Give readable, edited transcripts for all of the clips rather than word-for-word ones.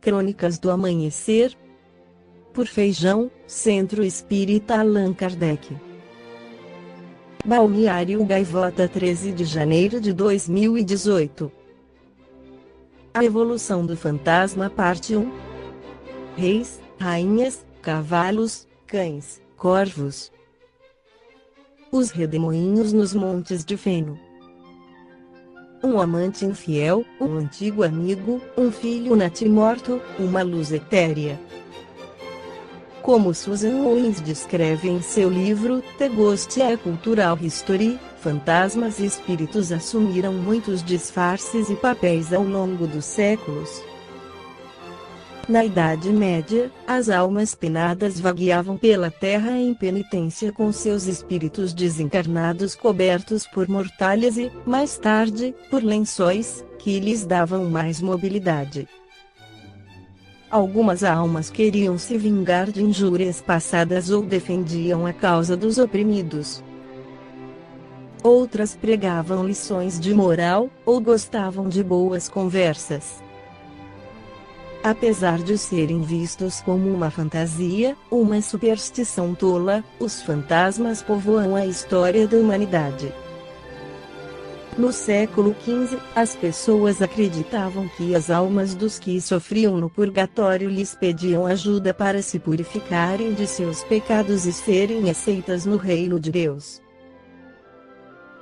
Crônicas do Amanhecer, por Feijão, Centro Espírita Allan Kardec. Balneário Gaivota, 13 de janeiro de 2018. A Evolução do Fantasma, Parte 1. Reis, rainhas, cavalos, cães, corvos. Os redemoinhos nos montes de feno. Um amante infiel, um antigo amigo, um filho natimorto, uma luz etérea. Como Susan Owens descreve em seu livro The Ghost e Cultural History, fantasmas e espíritos assumiram muitos disfarces e papéis ao longo dos séculos. Na Idade Média, as almas penadas vagueavam pela terra em penitência com seus espíritos desencarnados cobertos por mortalhas e, mais tarde, por lençóis, que lhes davam mais mobilidade. Algumas almas queriam se vingar de injúrias passadas ou defendiam a causa dos oprimidos. Outras pregavam lições de moral, ou gostavam de boas conversas. Apesar de serem vistos como uma fantasia, uma superstição tola, os fantasmas povoam a história da humanidade. No século XV, as pessoas acreditavam que as almas dos que sofriam no purgatório lhes pediam ajuda para se purificarem de seus pecados e serem aceitas no reino de Deus.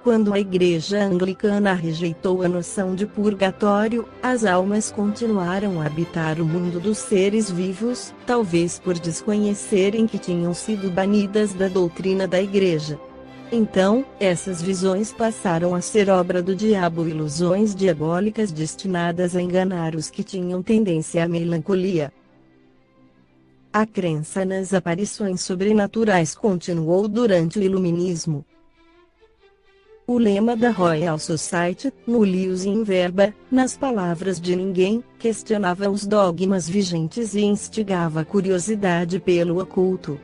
Quando a Igreja Anglicana rejeitou a noção de purgatório, as almas continuaram a habitar o mundo dos seres vivos, talvez por desconhecerem que tinham sido banidas da doutrina da Igreja. Então, essas visões passaram a ser obra do diabo, ilusões diabólicas destinadas a enganar os que tinham tendência à melancolia. A crença nas aparições sobrenaturais continuou durante o Iluminismo. O lema da Royal Society, Nullius in Verba, nas palavras de ninguém, questionava os dogmas vigentes e instigava a curiosidade pelo oculto.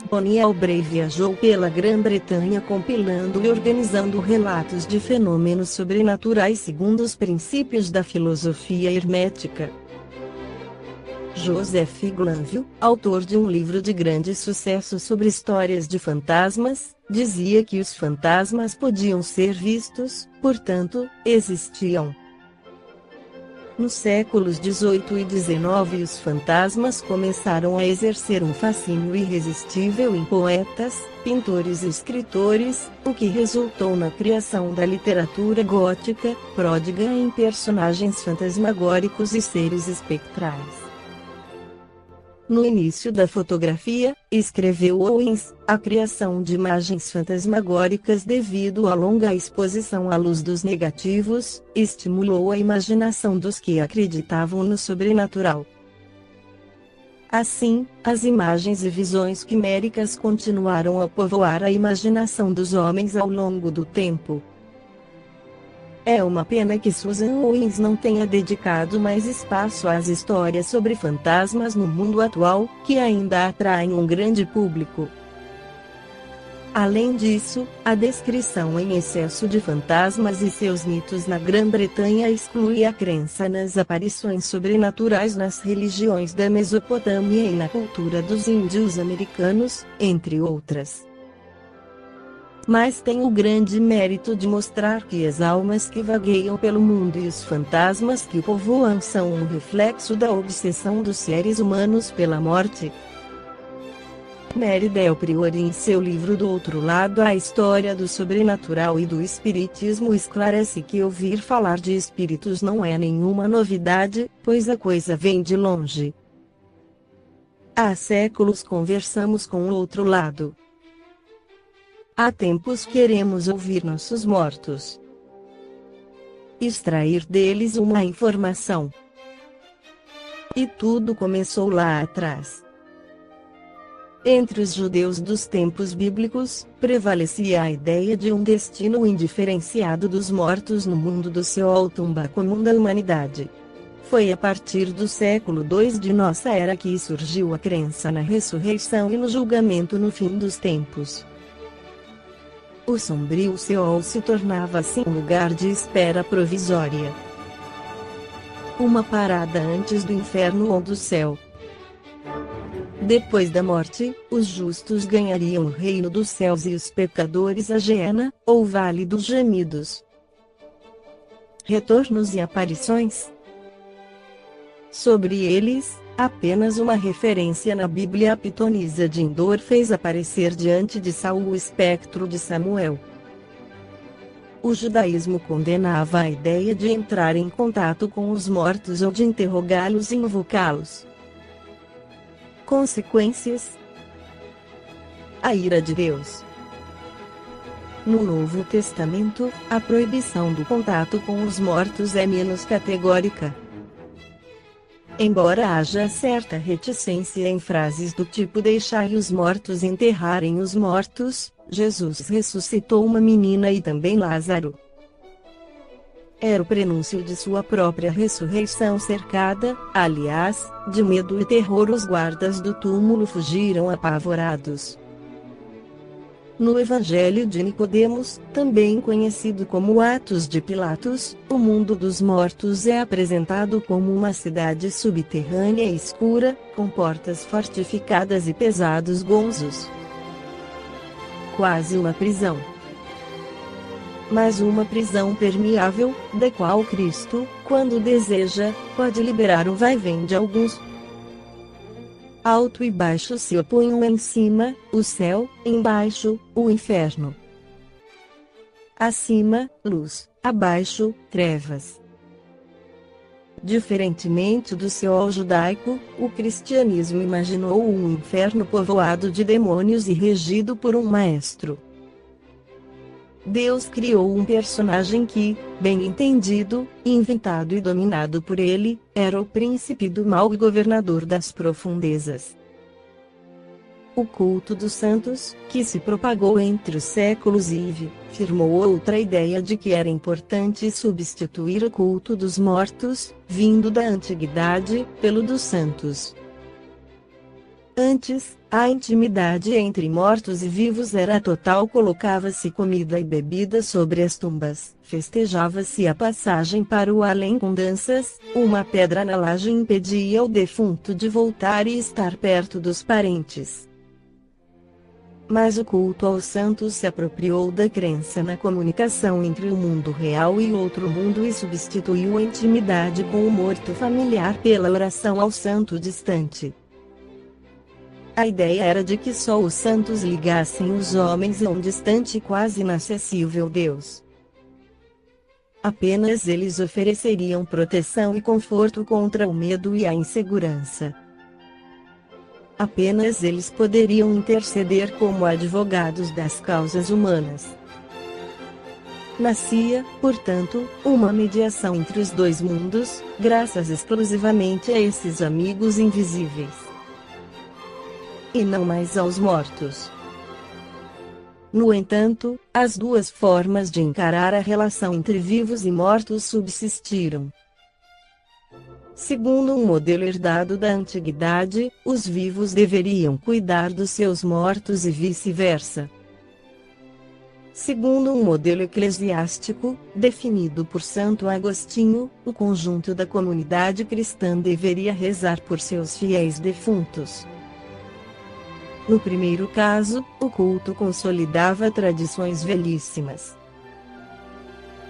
Daniel Bray viajou pela Grã-Bretanha compilando e organizando relatos de fenômenos sobrenaturais segundo os princípios da filosofia hermética. Joseph Glanville, autor de um livro de grande sucesso sobre histórias de fantasmas, dizia que os fantasmas podiam ser vistos, portanto, existiam. Nos séculos XVIII e XIX, os fantasmas começaram a exercer um fascínio irresistível em poetas, pintores e escritores, o que resultou na criação da literatura gótica, pródiga em personagens fantasmagóricos e seres espectrais. No início da fotografia, escreveu Owens, a criação de imagens fantasmagóricas devido à longa exposição à luz dos negativos, estimulou a imaginação dos que acreditavam no sobrenatural. Assim, as imagens e visões quiméricas continuaram a povoar a imaginação dos homens ao longo do tempo. É uma pena que Susan Owens não tenha dedicado mais espaço às histórias sobre fantasmas no mundo atual, que ainda atraem um grande público. Além disso, a descrição em excesso de fantasmas e seus mitos na Grã-Bretanha exclui a crença nas aparições sobrenaturais nas religiões da Mesopotâmia e na cultura dos índios americanos, entre outras. Mas tem o grande mérito de mostrar que as almas que vagueiam pelo mundo e os fantasmas que o povoam são um reflexo da obsessão dos seres humanos pela morte. Mary Del Priore, em seu livro Do Outro Lado, a história do sobrenatural e do espiritismo, esclarece que ouvir falar de espíritos não é nenhuma novidade, pois a coisa vem de longe. Há séculos conversamos com o outro lado. Há tempos queremos ouvir nossos mortos, extrair deles uma informação. E tudo começou lá atrás. Entre os judeus dos tempos bíblicos, prevalecia a ideia de um destino indiferenciado dos mortos no mundo do Sheol, tumba comum da humanidade. Foi a partir do século II de nossa era que surgiu a crença na ressurreição e no julgamento no fim dos tempos. O sombrio Sheol se tornava assim um lugar de espera provisória. uma parada antes do inferno ou do céu. Depois da morte, os justos ganhariam o reino dos céus e os pecadores a Geena, ou Vale dos Gemidos. Retornos e aparições. Sobre eles, apenas uma referência na Bíblia. A pitonisa de Endor fez aparecer diante de Saul o espectro de Samuel. O judaísmo condenava a ideia de entrar em contato com os mortos ou de interrogá-los e invocá-los. Consequências: a ira de Deus. No Novo Testamento, a proibição do contato com os mortos é menos categórica. Embora haja certa reticência em frases do tipo "deixai os mortos enterrarem os mortos", Jesus ressuscitou uma menina e também Lázaro. Era o prenúncio de sua própria ressurreição. Cercada, aliás, de medo e terror, os guardas do túmulo fugiram apavorados. No Evangelho de Nicodemos, também conhecido como Atos de Pilatos, o mundo dos mortos é apresentado como uma cidade subterrânea e escura, com portas fortificadas e pesados gonzos. Quase uma prisão. Mas uma prisão permeável, da qual Cristo, quando deseja, pode liberar o vai-vem de alguns. Alto e baixo se opõem em cima, o céu; embaixo, o inferno. Acima, luz; abaixo, trevas. Diferentemente do Seol judaico, o cristianismo imaginou um inferno povoado de demônios e regido por um maestro. Deus criou um personagem que, bem entendido, inventado e dominado por ele, era o príncipe do mal e governador das profundezas. O culto dos santos, que se propagou entre os séculos e firmou outra ideia de que era importante substituir o culto dos mortos, vindo da antiguidade, pelo dos santos. Antes, a intimidade entre mortos e vivos era total. Colocava-se comida e bebida sobre as tumbas, festejava-se a passagem para o além com danças, uma pedra na laje impedia o defunto de voltar e estar perto dos parentes. Mas o culto aos santos se apropriou da crença na comunicação entre o mundo real e outro mundo e substituiu a intimidade com o morto familiar pela oração ao santo distante. A ideia era de que só os santos ligassem os homens a um distante e quase inacessível Deus. Apenas eles ofereceriam proteção e conforto contra o medo e a insegurança. Apenas eles poderiam interceder como advogados das causas humanas. Nascia, portanto, uma mediação entre os dois mundos, graças exclusivamente a esses amigos invisíveis. E não mais aos mortos. No entanto, as duas formas de encarar a relação entre vivos e mortos subsistiram. Segundo um modelo herdado da antiguidade, os vivos deveriam cuidar dos seus mortos e vice-versa. Segundo um modelo eclesiástico, definido por Santo Agostinho, o conjunto da comunidade cristã deveria rezar por seus fiéis defuntos. No primeiro caso, o culto consolidava tradições velhíssimas.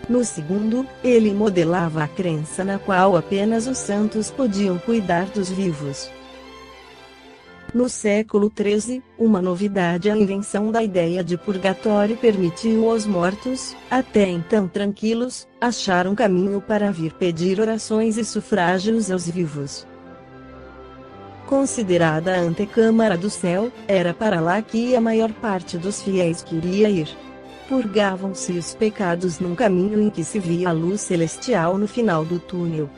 No segundo, ele modelava a crença na qual apenas os santos podiam cuidar dos vivos. No século XIII, uma novidade, a invenção da ideia de purgatório, permitiu aos mortos, até então tranquilos, achar um caminho para vir pedir orações e sufrágios aos vivos. Considerada a antecâmara do céu, era para lá que a maior parte dos fiéis queria ir. Purgavam-se os pecados num caminho em que se via a luz celestial no final do túnel.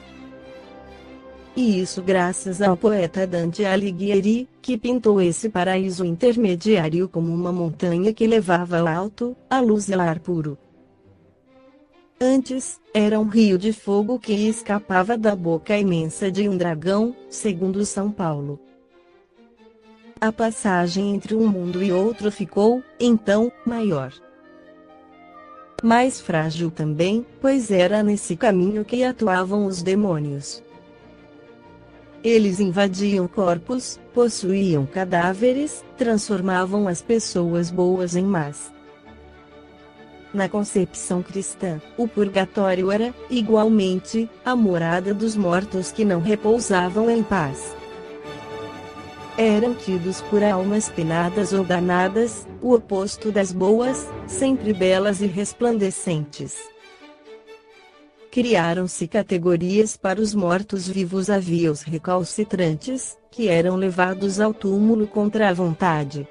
E isso graças ao poeta Dante Alighieri, que pintou esse paraíso intermediário como uma montanha que levava ao alto, a luz e ar puro. Antes, era um rio de fogo que escapava da boca imensa de um dragão, segundo São Paulo. A passagem entre um mundo e outro ficou, então, maior. Mais frágil também, pois era nesse caminho que atuavam os demônios. Eles invadiam corpos, possuíam cadáveres, transformavam as pessoas boas em más. Na concepção cristã, o purgatório era, igualmente, a morada dos mortos que não repousavam em paz. Eram tidos por almas penadas ou danadas, o oposto das boas, sempre belas e resplandecentes. Criaram-se categorias para os mortos-vivos. Havia os recalcitrantes, que eram levados ao túmulo contra a vontade,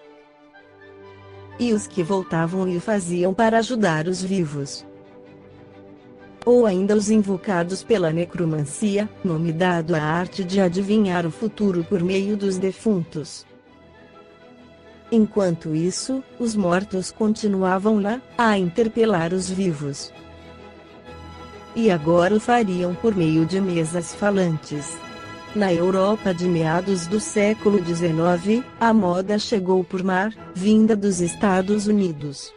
e os que voltavam e o faziam para ajudar os vivos. Ou ainda os invocados pela necromancia, nome dado à arte de adivinhar o futuro por meio dos defuntos. Enquanto isso, os mortos continuavam lá, a interpelar os vivos. E agora o fariam por meio de mesas falantes. Na Europa de meados do século XIX, a moda chegou por mar, vinda dos Estados Unidos.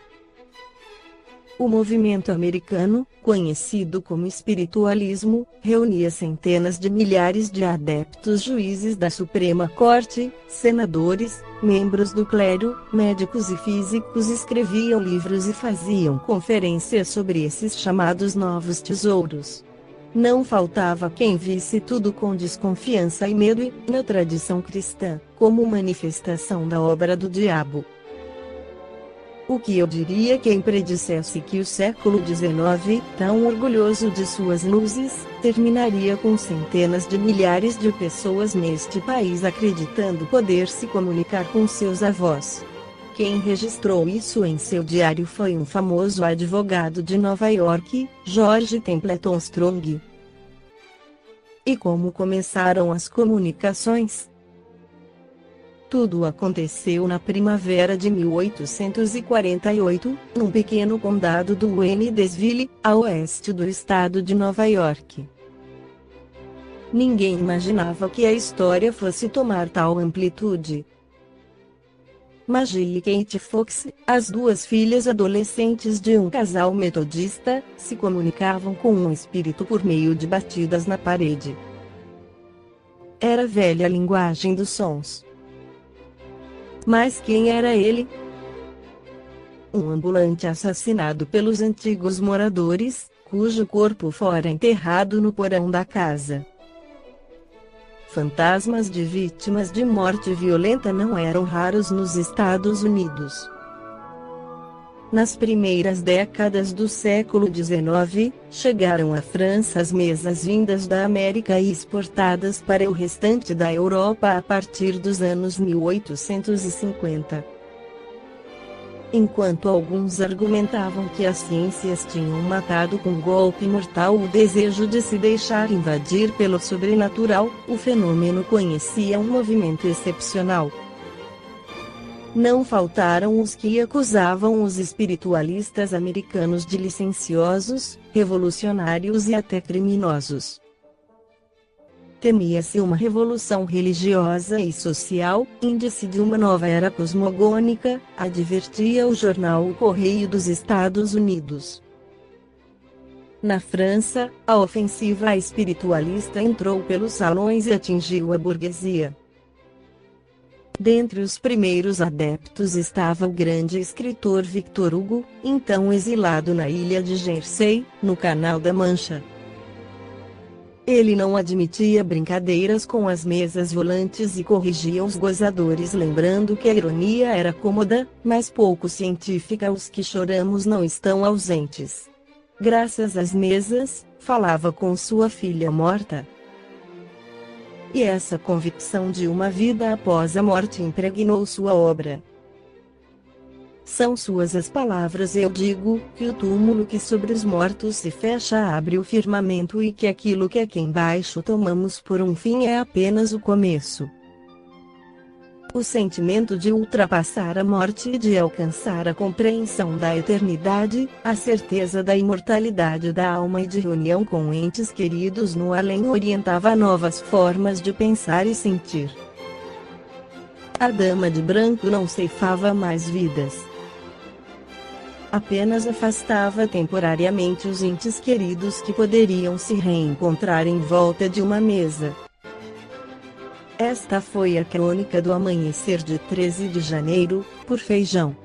O movimento americano, conhecido como espiritualismo, reunia centenas de milhares de adeptos, juízes da Suprema Corte, senadores, membros do clero, médicos e físicos. Escreviam livros e faziam conferências sobre esses chamados novos tesouros. Não faltava quem visse tudo com desconfiança e medo e, na tradição cristã, como manifestação da obra do diabo. O que eu diria quem predissesse que o século XIX, tão orgulhoso de suas luzes, terminaria com centenas de milhares de pessoas neste país acreditando poder se comunicar com seus avós. Quem registrou isso em seu diário foi um famoso advogado de Nova York, George Templeton Strong. E como começaram as comunicações? Tudo aconteceu na primavera de 1848, num pequeno condado do Waynesville, a oeste do estado de Nova York. Ninguém imaginava que a história fosse tomar tal amplitude. Maggie e Kate Fox, as duas filhas adolescentes de um casal metodista, se comunicavam com um espírito por meio de batidas na parede. Era a velha linguagem dos sons. Mas quem era ele? Um ambulante assassinado pelos antigos moradores, cujo corpo fora enterrado no porão da casa. Fantasmas de vítimas de morte violenta não eram raros nos Estados Unidos. Nas primeiras décadas do século XIX, chegaram à França as mesas vindas da América e exportadas para o restante da Europa a partir dos anos 1850. Enquanto alguns argumentavam que as ciências tinham matado com golpe mortal o desejo de se deixar invadir pelo sobrenatural, o fenômeno conhecia um movimento excepcional. Não faltaram os que acusavam os espiritualistas americanos de licenciosos, revolucionários e até criminosos. Temia-se uma revolução religiosa e social, índice de uma nova era cosmogônica, advertia o jornal O Correio dos Estados Unidos. Na França, a ofensiva espiritualista entrou pelos salões e atingiu a burguesia. Dentre os primeiros adeptos estava o grande escritor Victor Hugo, então exilado na ilha de Jersey, no Canal da Mancha. Ele não admitia brincadeiras com as mesas volantes e corrigia os gozadores, lembrando que a ironia era cômoda, mas pouco científica. Os que choramos não estão ausentes. Graças às mesas, falava com sua filha morta. E essa convicção de uma vida após a morte impregnou sua obra. São suas as palavras: eu digo que o túmulo que sobre os mortos se fecha abre o firmamento e que aquilo que aqui embaixo tomamos por um fim é apenas o começo. O sentimento de ultrapassar a morte e de alcançar a compreensão da eternidade, a certeza da imortalidade da alma e de reunião com entes queridos no além orientava novas formas de pensar e sentir. A dama de branco não ceifava mais vidas. Apenas afastava temporariamente os entes queridos que poderiam se reencontrar em volta de uma mesa. Esta foi a crônica do amanhecer de 13 de janeiro, por Feijão.